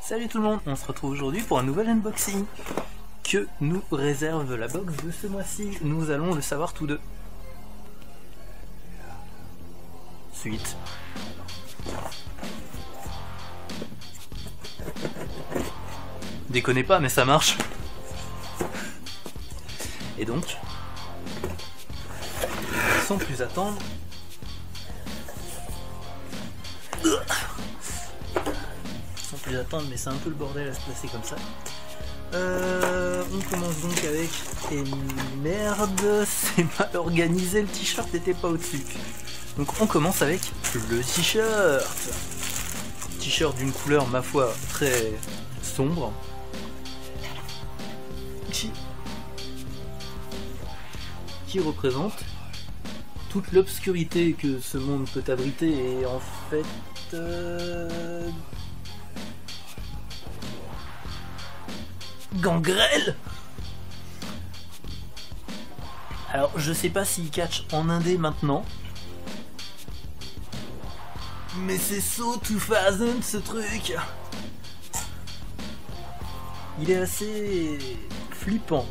Salut tout le monde, on se retrouve aujourd'hui pour un nouvel unboxing. Que nous réserve la box de ce mois-ci? Nous allons le savoir tous deux. Suite. Déconnez pas, mais ça marche. Et donc, sans plus attendre, mais c'est un peu le bordel à se placer comme ça. On commence donc avec... Et merde, c'est mal organisé, le t-shirt n'était pas au-dessus. Donc on commence avec le t-shirt. T-shirt d'une couleur, ma foi, très sombre. Qui représente toute l'obscurité que ce monde peut abriter et en fait... Gangrel. Alors je sais pas s'il catch en indé maintenant, mais c'est So 2000 ce truc. Il est assez flippant.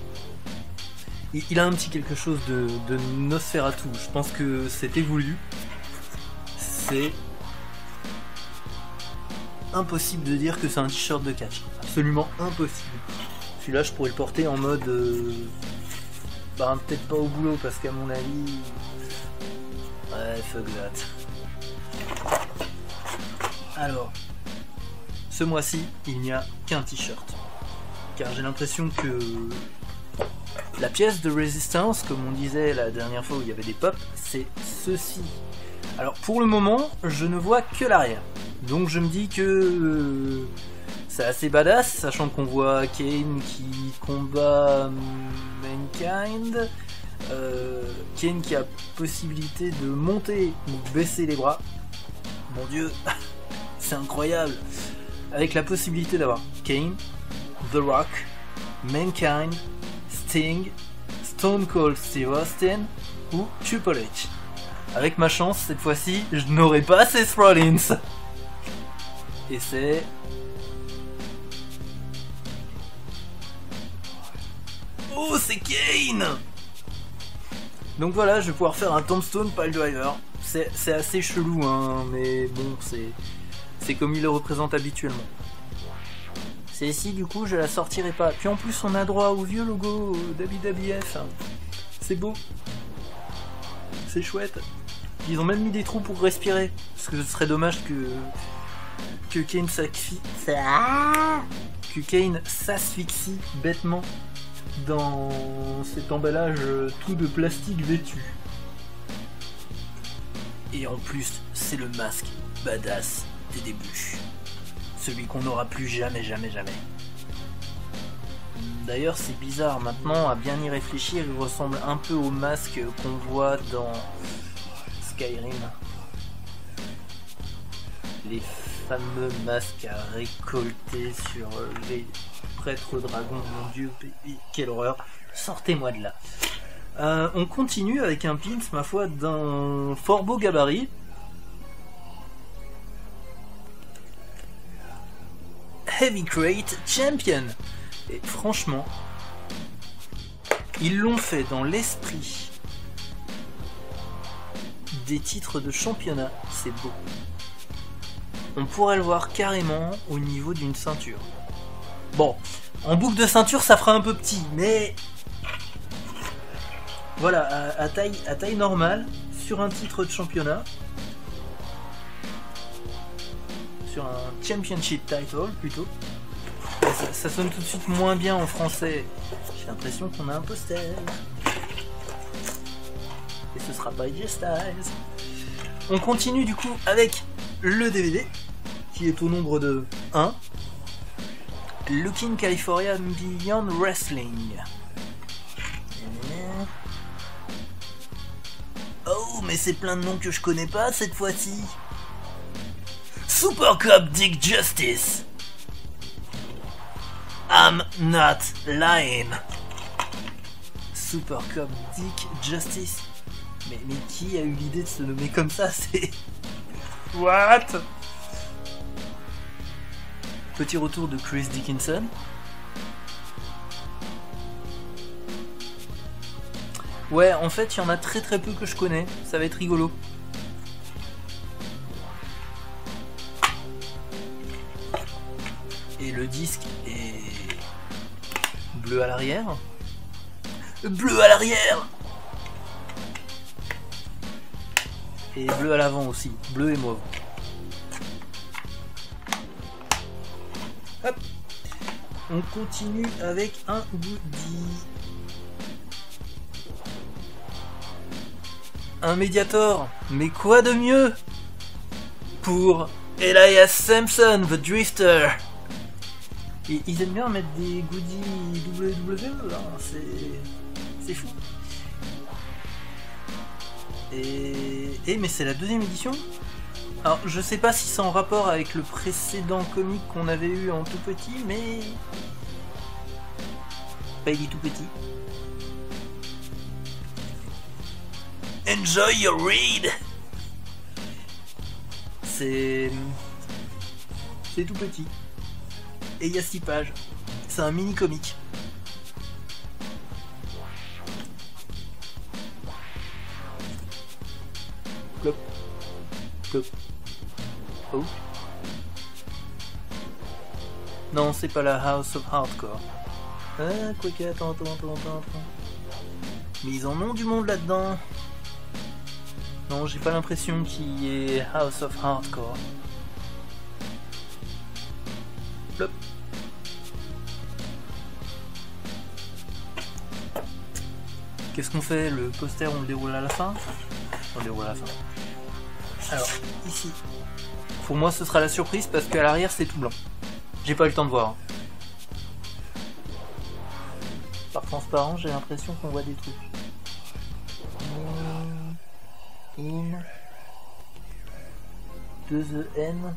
Il a un petit quelque chose de Nosferatu. Je pense que c'était voulu. C'est impossible de dire que c'est un t-shirt de catch. Absolument impossible. Celui-là, je pourrais le porter en mode... Bah, peut-être pas au boulot, parce qu'à mon avis... Ouais, fuck that. Alors, ce mois-ci, il n'y a qu'un t-shirt. Car j'ai l'impression que... La pièce de résistance, comme on disait la dernière fois où il y avait des pops, c'est ceci. Alors, pour le moment, je ne vois que l'arrière. Donc je me dis que... c'est assez badass, sachant qu'on voit Kane qui combat Mankind. Kane qui a possibilité de monter ou baisser les bras. Mon dieu, c'est incroyable. Avec la possibilité d'avoir Kane, The Rock, Mankind, Sting, Stone Cold Steve Austin ou Triple H. Avec ma chance, cette fois-ci, je n'aurai pas Seth Rollins. Et c'est... Oh, c'est Kane! Donc voilà, je vais pouvoir faire un Tombstone Piledriver. C'est assez chelou, hein, mais bon, c'est comme il le représente habituellement. Celle-ci, du coup, je la sortirai pas. Puis en plus, on a droit au vieux logo WWF. C'est beau. C'est chouette. Ils ont même mis des trous pour respirer. Parce que ce serait dommage que Kane s'asphyxie bêtement dans cet emballage tout de plastique vêtu. Et en plus, c'est le masque badass des débuts. Celui qu'on n'aura plus jamais. D'ailleurs, c'est bizarre, maintenant, à bien y réfléchir, il ressemble un peu au masque qu'on voit dans Skyrim. Les fameux masques à récolter sur les prêtres dragons, mon dieu, quelle horreur, sortez-moi de là. On continue avec un pins, ma foi, d'un fort beau gabarit. Heavyweight Champion. Et franchement, ils l'ont fait dans l'esprit des titres de championnat, c'est beau. On pourrait le voir carrément au niveau d'une ceinture. Bon, en boucle de ceinture, ça fera un peu petit, mais voilà, à taille normale, sur un titre de championnat, sur un championship title plutôt. Ça sonne tout de suite moins bien en français. J'ai l'impression qu'on a un poster. Et ce sera pas AJ Styles. On continue du coup avec le DVD, qui est au nombre de 1. Looking California Beyond Wrestling. Oh, mais c'est plein de noms que je connais pas cette fois-ci. Super Cup Dick Justice. I'm not lying. Super Cup Dick Justice. Mais qui a eu l'idée de se nommer comme ça? C'est... What? Petit retour de Chris Dickinson. Ouais, en fait, il y en a très peu que je connais. Ça va être rigolo. Et le disque est bleu à l'arrière. Bleu à l'arrière! Et bleu à l'avant aussi. Bleu et mauve. Hop. On continue avec un goodie. Un Mediator. Mais quoi de mieux pour Elias Samson, The Drifter. Et ils aiment bien mettre des goodies WWE, hein, c'est fou. Et mais c'est la deuxième édition. Alors je sais pas si c'est en rapport avec le précédent comic qu'on avait eu en tout petit, mais pas il est tout petit. Enjoy your read. C'est tout petit. Et il y a 6 pages. C'est un mini comic. Plop. Plop. Oh. Non, c'est pas la House of Hardcore. Ah, quoi que, attends. Mais ils en ont du monde là-dedans. Non, j'ai pas l'impression qu'il y ait House of Hardcore. Plop. Qu'est-ce qu'on fait? Le poster, on le déroule à la fin? On le déroule à la fin. Alors, ici. Pour moi, ce sera la surprise parce qu'à l'arrière, c'est tout blanc. J'ai pas eu le temps de voir. Par transparent, j'ai l'impression qu'on voit des trucs. In de the N.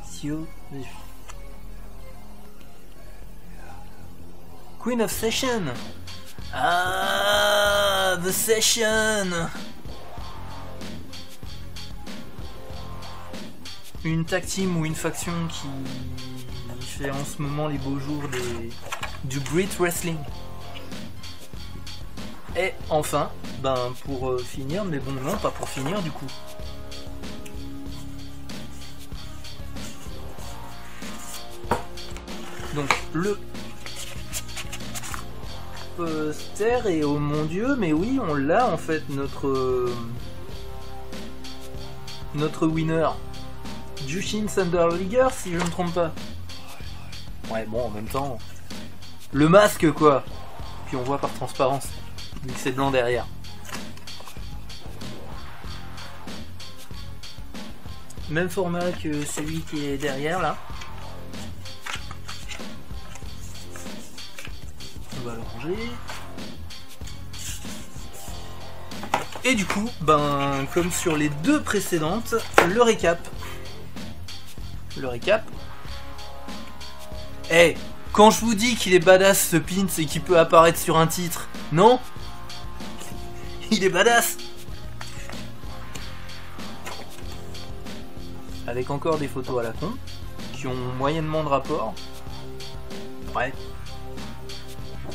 Sio. Queen of Session. Ah, The Session. Une tag team ou une faction qui fait en ce moment les beaux jours du Brit Wrestling. Et enfin, ben pour finir, mais bon non, pas pour finir du coup. Donc le poster et oh mon dieu, mais oui, on l'a en fait, notre winner. Jushin Thunder Liger, si je ne me trompe pas. Ouais, bon, en même temps, le masque quoi. Puis on voit par transparence, vu que c'est blanc derrière. Même format que celui qui est derrière là. On va le ranger. Et du coup, ben, comme sur les deux précédentes, le récap. Le récap. Eh, quand je vous dis qu'il est badass ce pins et qu'il peut apparaître sur un titre, non? Il est badass. Avec encore des photos à la con, qui ont moyennement de rapport. Ouais.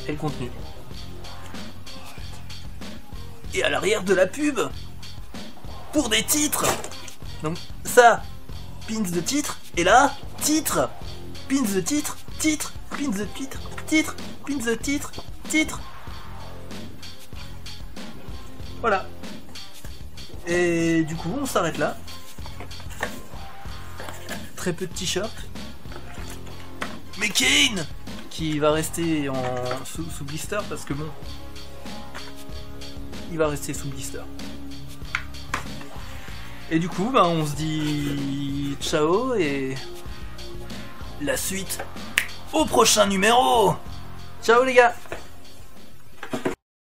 Et le contenu. Et à l'arrière de la pub, pour des titres. Donc ça, pins de titre, et là, titre, pins de titre, titre, pins de titre, titre, pins de titre, titre. Voilà. Et du coup, on s'arrête là. Très peu de t-shirts. Mais Kane, qui va rester sous blister parce que bon, il va rester sous blister. Et du coup, bah, on se dit ciao et la suite au prochain numéro. Ciao les gars.